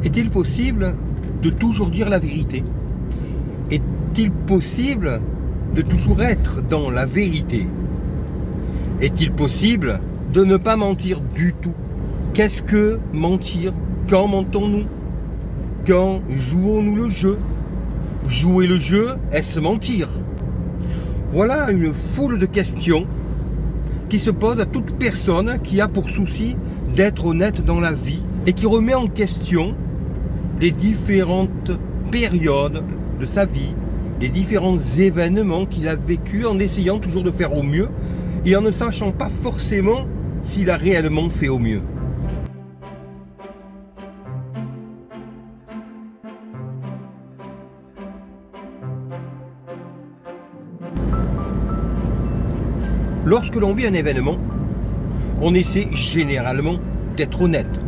Est-il possible de toujours dire la vérité? Est-il possible de toujours être dans la vérité? Est-il possible de ne pas mentir du tout? Qu'est-ce que mentir? Quand mentons-nous? Quand jouons-nous le jeu? Jouer le jeu, est-ce mentir? Voilà une foule de questions qui se posent à toute personne qui a pour souci d'être honnête dans la vie et qui remet en question les différentes périodes de sa vie, les différents événements qu'il a vécus en essayant toujours de faire au mieux et en ne sachant pas forcément s'il a réellement fait au mieux. Lorsque l'on vit un événement, on essaie généralement d'être honnête.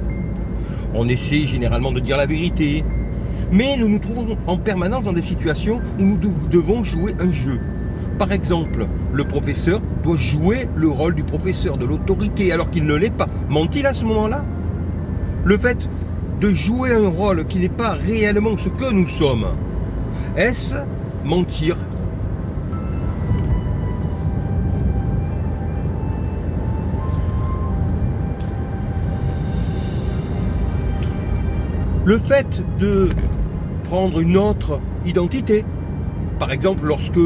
On essaie généralement de dire la vérité. Mais nous nous trouvons en permanence dans des situations où nous devons jouer un jeu. Par exemple, le professeur doit jouer le rôle du professeur, de l'autorité, alors qu'il ne l'est pas. Ment-il à ce moment-là? Le fait de jouer un rôle qui n'est pas réellement ce que nous sommes, est-ce mentir? Le fait de prendre une autre identité, par exemple lorsque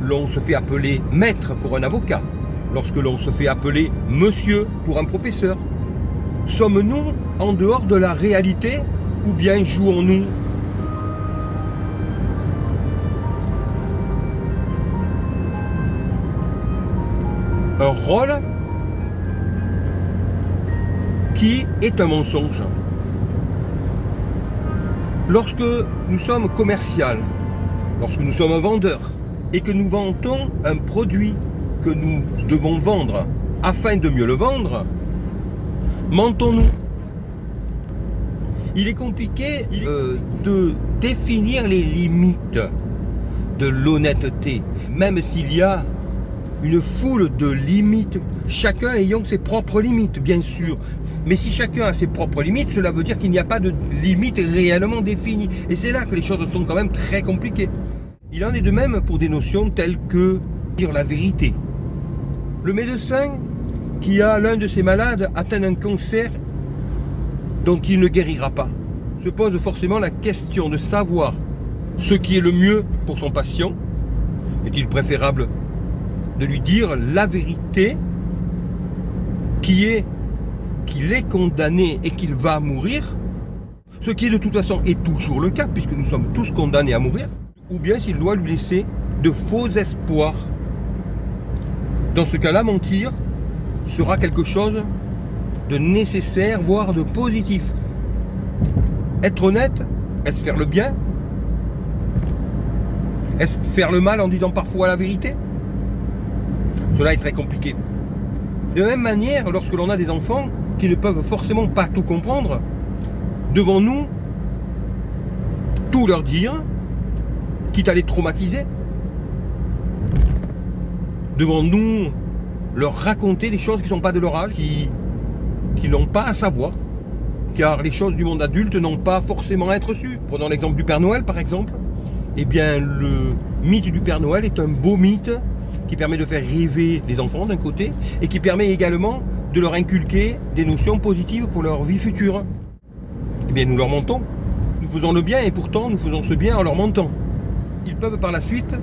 l'on se fait appeler maître pour un avocat, lorsque l'on se fait appeler monsieur pour un professeur, sommes-nous en dehors de la réalité ou bien jouons-nous? Un rôle qui est un mensonge. Lorsque nous sommes commercial, lorsque nous sommes un vendeur et que nous vantons un produit que nous devons vendre afin de mieux le vendre, mentons-nous? Il est compliqué de définir les limites de l'honnêteté, même s'il y a une foule de limites, chacun ayant ses propres limites, bien sûr. Mais si chacun a ses propres limites, cela veut dire qu'il n'y a pas de limites réellement définies. Et c'est là que les choses sont quand même très compliquées. Il en est de même pour des notions telles que dire la vérité. Le médecin qui a l'un de ses malades atteint d'un cancer dont il ne guérira pas se pose forcément la question de savoir ce qui est le mieux pour son patient. Est-il préférable de lui dire la vérité qu'il est condamné et qu'il va mourir, ce qui de toute façon est toujours le cas puisque nous sommes tous condamnés à mourir, ou bien s'il doit lui laisser de faux espoirs? Dans ce cas-là, mentir sera quelque chose de nécessaire, voire de positif. Être honnête, est-ce faire le bien? Est-ce faire le mal en disant parfois la vérité? Cela est très compliqué. De la même manière, lorsque l'on a des enfants qui ne peuvent forcément pas tout comprendre, devons-nous tout leur dire, quitte à les traumatiser? Devons-nous leur raconter des choses qui ne sont pas de leur âge, qui n'ont pas à savoir, car les choses du monde adulte n'ont pas forcément à être sues? Prenons l'exemple du Père Noël par exemple. Eh bien, le mythe du Père Noël est un beau mythe qui permet de faire rêver les enfants d'un côté et qui permet également de leur inculquer des notions positives pour leur vie future. Eh bien, nous leur mentons. Nous faisons le bien et pourtant nous faisons ce bien en leur mentant. Ils peuvent par la suite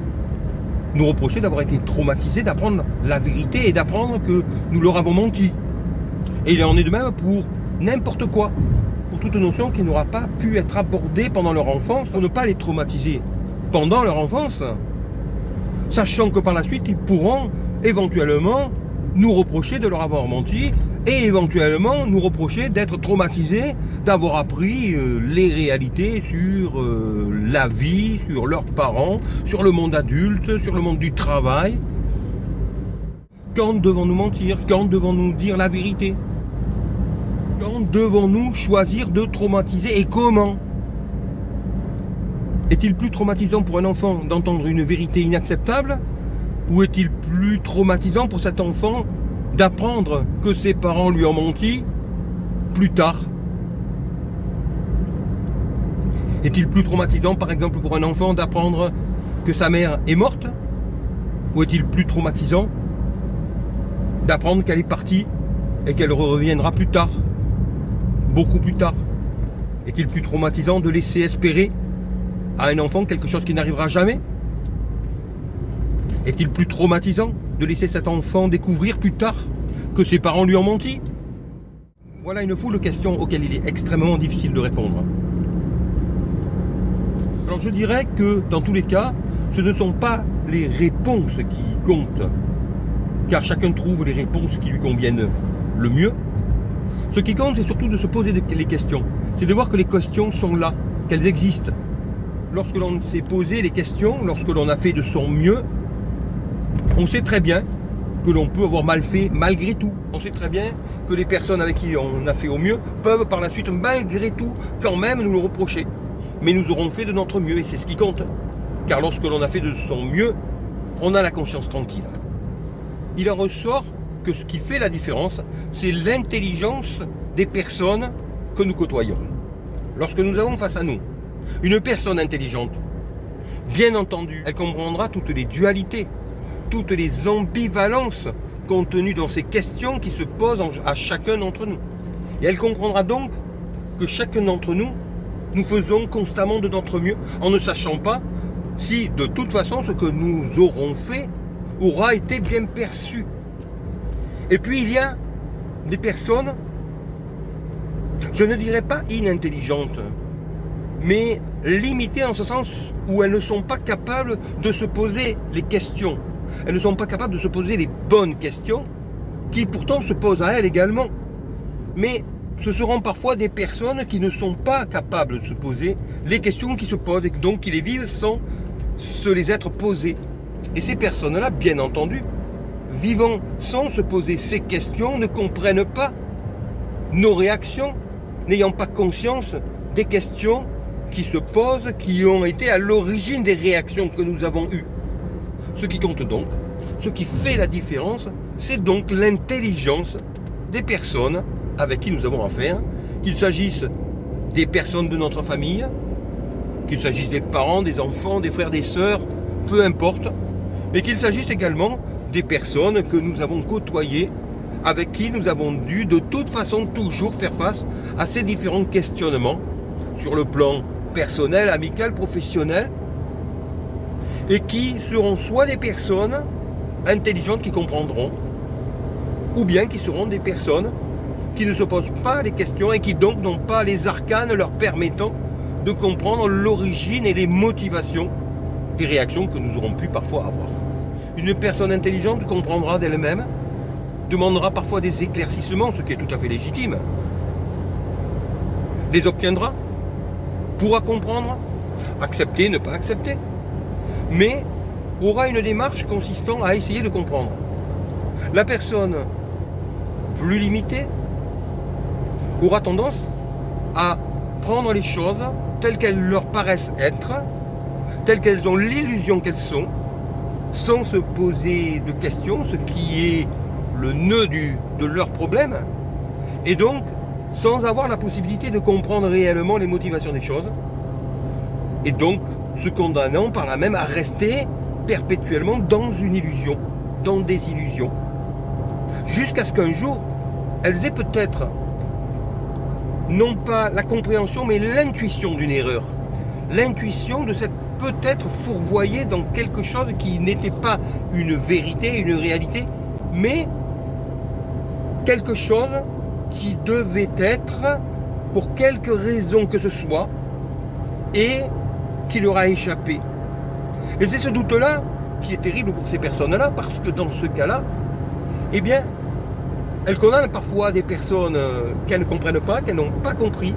nous reprocher d'avoir été traumatisés, d'apprendre la vérité et d'apprendre que nous leur avons menti. Et il en est de même pour n'importe quoi, pour toute notion qui n'aura pas pu être abordée pendant leur enfance pour ne pas les traumatiser pendant leur enfance, sachant que par la suite ils pourront éventuellement nous reprocher de leur avoir menti et éventuellement nous reprocher d'être traumatisés, d'avoir appris les réalités sur la vie, sur leurs parents, sur le monde adulte, sur le monde du travail. Quand devons-nous mentir? Quand devons-nous dire la vérité? Quand devons-nous choisir de traumatiser et comment? Est-il plus traumatisant pour un enfant d'entendre une vérité inacceptable? Ou est-il plus traumatisant pour cet enfant d'apprendre que ses parents lui ont menti plus tard? Est-il plus traumatisant, par exemple, pour un enfant d'apprendre que sa mère est morte? Ou est-il plus traumatisant d'apprendre qu'elle est partie et qu'elle reviendra plus tard, beaucoup plus tard? Est-il plus traumatisant de laisser espérer à un enfant quelque chose qui n'arrivera jamais? Est-il plus traumatisant de laisser cet enfant découvrir plus tard que ses parents lui ont menti? Voilà une foule de questions auxquelles il est extrêmement difficile de répondre. Alors je dirais que dans tous les cas, ce ne sont pas les réponses qui comptent, car chacun trouve les réponses qui lui conviennent le mieux. Ce qui compte, c'est surtout de se poser les questions. C'est de voir que les questions sont là, qu'elles existent. Lorsque l'on s'est posé les questions, lorsque l'on a fait de son mieux, on sait très bien que l'on peut avoir mal fait malgré tout. On sait très bien que les personnes avec qui on a fait au mieux peuvent par la suite, malgré tout, quand même nous le reprocher. Mais nous aurons fait de notre mieux et c'est ce qui compte. Car lorsque l'on a fait de son mieux, on a la conscience tranquille. Il en ressort que ce qui fait la différence, c'est l'intelligence des personnes que nous côtoyons. Lorsque nous avons face à nous une personne intelligente, bien entendu, elle comprendra toutes les dualités, toutes les ambivalences contenues dans ces questions qui se posent à chacun d'entre nous. Et elle comprendra donc que chacun d'entre nous, nous faisons constamment de notre mieux en ne sachant pas si de toute façon ce que nous aurons fait aura été bien perçu. Et puis il y a des personnes, je ne dirais pas inintelligentes, mais limitées en ce sens où elles ne sont pas capables de se poser les questions. Elles ne sont pas capables de se poser les bonnes questions, qui pourtant se posent à elles également. Mais ce seront parfois des personnes qui ne sont pas capables de se poser les questions qui se posent et donc qui les vivent sans se les être posées. Et ces personnes-là, bien entendu, vivant sans se poser ces questions, ne comprennent pas nos réactions, n'ayant pas conscience des questions qui se posent, qui ont été à l'origine des réactions que nous avons eues. Ce qui compte donc, ce qui fait la différence, c'est donc l'intelligence des personnes avec qui nous avons affaire, qu'il s'agisse des personnes de notre famille, qu'il s'agisse des parents, des enfants, des frères, des sœurs, peu importe, et qu'il s'agisse également des personnes que nous avons côtoyées, avec qui nous avons dû de toute façon toujours faire face à ces différents questionnements sur le plan personnel, amical, professionnel, et qui seront soit des personnes intelligentes qui comprendront, ou bien qui seront des personnes qui ne se posent pas les questions et qui donc n'ont pas les arcanes leur permettant de comprendre l'origine et les motivations des réactions que nous aurons pu parfois avoir. Une personne intelligente comprendra d'elle-même, demandera parfois des éclaircissements, ce qui est tout à fait légitime, les obtiendra, pourra comprendre, accepter, ne pas accepter, mais aura une démarche consistant à essayer de comprendre. La personne plus limitée aura tendance à prendre les choses telles qu'elles leur paraissent être, telles qu'elles ont l'illusion qu'elles sont, sans se poser de questions, ce qui est le nœud de leur problème, et donc sans avoir la possibilité de comprendre réellement les motivations des choses, et donc se condamnant par là même à rester perpétuellement dans une illusion, dans des illusions, jusqu'à ce qu'un jour, elles aient peut-être non pas la compréhension, mais l'intuition d'une erreur. L'intuition de cette peut-être fourvoyée dans quelque chose qui n'était pas une vérité, une réalité, mais quelque chose qui devait être, pour quelque raison que ce soit, et qui leur a échappé. Et c'est ce doute-là qui est terrible pour ces personnes-là, parce que dans ce cas-là, eh bien, elles condamnent parfois des personnes qu'elles ne comprennent pas, qu'elles n'ont pas compris,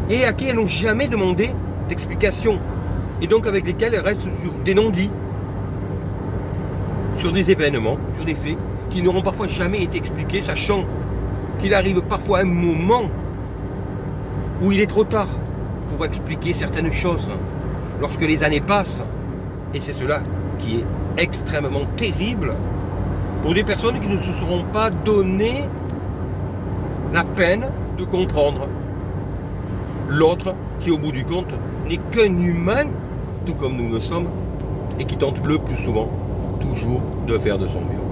et à qui elles n'ont jamais demandé d'explication, et donc avec lesquelles elles restent sur des non-dits, sur des événements, sur des faits, qui n'auront parfois jamais été expliqués, sachant qu'il arrive parfois un moment où il est trop tard pour expliquer certaines choses, lorsque les années passent, et c'est cela qui est extrêmement terrible, pour des personnes qui ne se seront pas donné la peine de comprendre l'autre qui au bout du compte n'est qu'un humain, tout comme nous le sommes, et qui tente le plus souvent, toujours, de faire de son mieux.